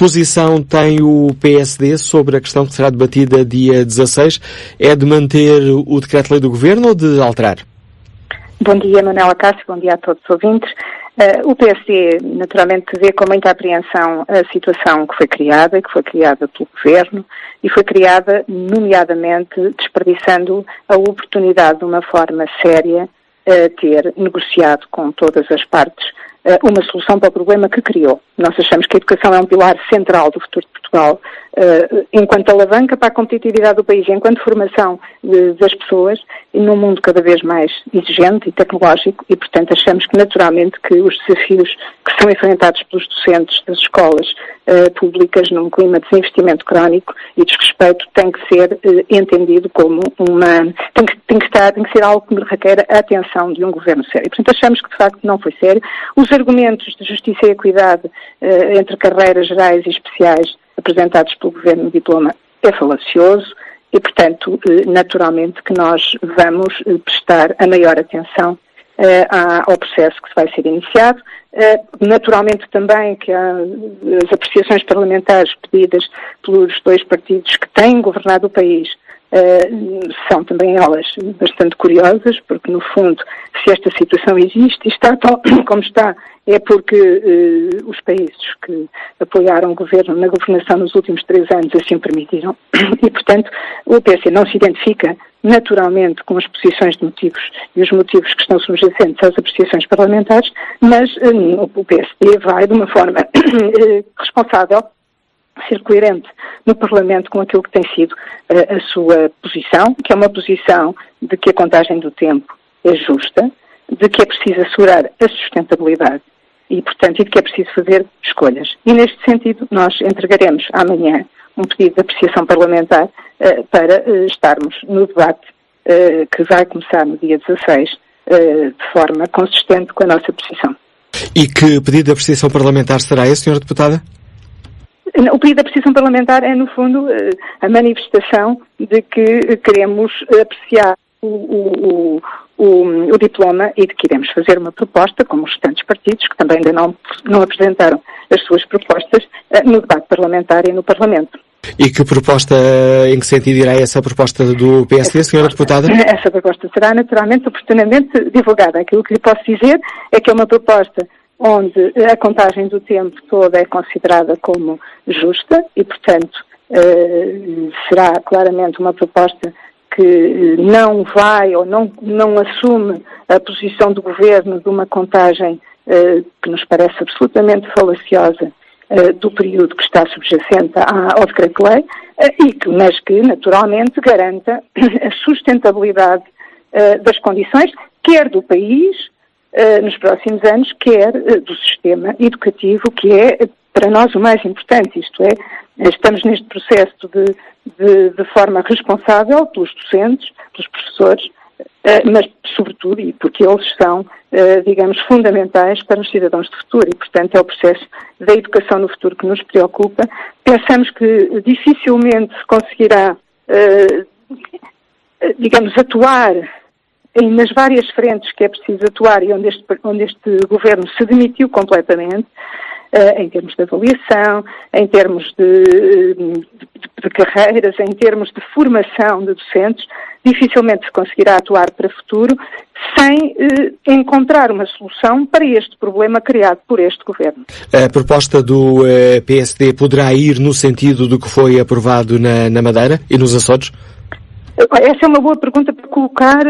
posição tem o PSD sobre a questão que será debatida dia 16? É de manter o decreto-lei do Governo ou de alterar? Bom dia, Manuela Cássio, bom dia a todos os ouvintes. O PSD, naturalmente, vê com muita apreensão a situação que foi criada pelo Governo e foi criada, nomeadamente, desperdiçando a oportunidade de uma forma séria ter negociado com todas as partes uma solução para o problema que criou. Nós achamos que a educação é um pilar central do futuro de Portugal, enquanto alavanca para a competitividade do país, enquanto formação das pessoas, e num mundo cada vez mais exigente e tecnológico, e, portanto, achamos que, naturalmente, que os desafios que são enfrentados pelos docentes das escolas públicas num clima de desinvestimento crónico e desrespeito tem que ser entendido como tem que ser algo que requer a atenção de um governo sério. Portanto, achamos que, de facto, não foi sério. Os argumentos de justiça e equidade entre carreiras gerais e especiais apresentados pelo Governo no diploma é falacioso e, portanto, naturalmente que nós vamos prestar a maior atenção ao processo que vai ser iniciado. Naturalmente também que as apreciações parlamentares pedidas pelos dois partidos que têm governado o país são também elas bastante curiosas, porque no fundo, se esta situação existe e está tal como está, é porque os países que apoiaram o governo na governação nos últimos 3 anos assim o permitiram. E, portanto, o PSD não se identifica naturalmente com as posições de motivos e os motivos que estão subjacentes às apreciações parlamentares, mas o PSD vai de uma forma responsável ser coerente no Parlamento com aquilo que tem sido a sua posição, que é uma posição de que a contagem do tempo é justa, de que é preciso assegurar a sustentabilidade e, portanto, de que é preciso fazer escolhas. E, neste sentido, nós entregaremos amanhã um pedido de apreciação parlamentar para estarmos no debate que vai começar no dia 16 de forma consistente com a nossa posição. E que pedido de apreciação parlamentar será esse, Sra. Deputada? O pedido de apreciação parlamentar é, no fundo, a manifestação de que queremos apreciar o diploma e de que iremos fazer uma proposta, como os restantes partidos, que também ainda não apresentaram as suas propostas, no debate parlamentar e no Parlamento. E que proposta, em que sentido irá essa proposta do PSD, Sra. Deputada? Essa proposta será naturalmente oportunamente divulgada. Aquilo que lhe posso dizer é que é uma proposta onde a contagem do tempo toda é considerada como justa e, portanto, será claramente uma proposta que não vai ou não assume a posição do Governo de uma contagem que nos parece absolutamente falaciosa do período que está subjacente ao decreto-lei, mas que naturalmente garanta a sustentabilidade das condições, quer do país nos próximos anos, quer do sistema educativo, que é para nós o mais importante, isto é, estamos neste processo de forma responsável pelos docentes, pelos professores, mas sobretudo, e porque eles são, digamos, fundamentais para os cidadãos do futuro e, portanto, é o processo da educação no futuro que nos preocupa. Pensamos que dificilmente se conseguirá, digamos, atuar nas várias frentes que é preciso atuar e onde este governo se demitiu completamente, em termos de avaliação, em termos de carreiras, em termos de formação de docentes, dificilmente se conseguirá atuar para o futuro sem encontrar uma solução para este problema criado por este governo. A proposta do PSD poderá ir no sentido do que foi aprovado na Madeira e nos Açores? Essa é uma boa pergunta para colocar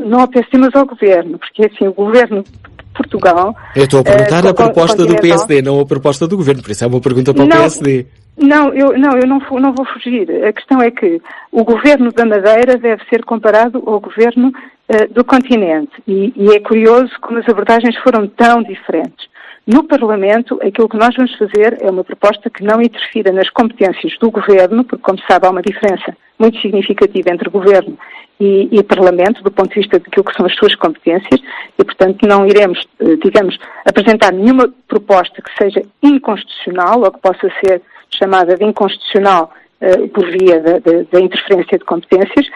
não ao PSD, mas ao Governo, porque assim, o Governo de Portugal... Eu estou a perguntar a proposta do PSD, não a proposta do Governo, por isso é uma pergunta para o PSD. Não, eu não vou fugir. A questão é que o Governo da Madeira deve ser comparado ao Governo do continente e é curioso como as abordagens foram tão diferentes. No Parlamento, aquilo que nós vamos fazer é uma proposta que não interfira nas competências do Governo, porque, como sabe, há uma diferença muito significativa entre Governo e Parlamento, do ponto de vista daquilo que são as suas competências, e, portanto, não iremos, digamos, apresentar nenhuma proposta que seja inconstitucional ou que possa ser chamada de inconstitucional por via da interferência de competências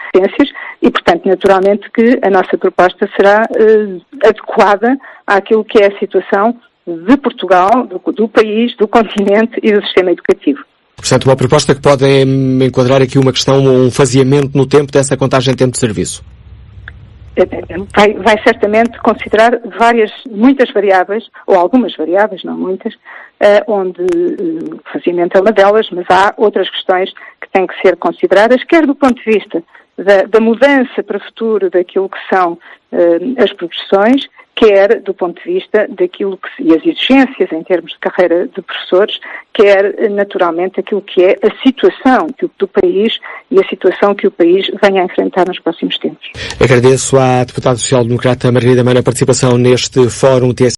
e, portanto, naturalmente que a nossa proposta será adequada àquilo que é a situação de Portugal, do país, do continente e do sistema educativo. Portanto, uma proposta que pode enquadrar aqui uma questão, um faseamento no tempo dessa contagem de tempo de serviço. Vai certamente considerar muitas variáveis, ou algumas variáveis, não muitas, onde o faseamento é uma delas, mas há outras questões que têm que ser consideradas, quer do ponto de vista da mudança para o futuro daquilo que são as profissões, quer do ponto de vista e as exigências em termos de carreira de professores, quer naturalmente aquilo que é a situação do país e a situação que o país venha a enfrentar nos próximos tempos. Agradeço à deputada social-democrata Margarida Meira a participação neste Fórum TSF.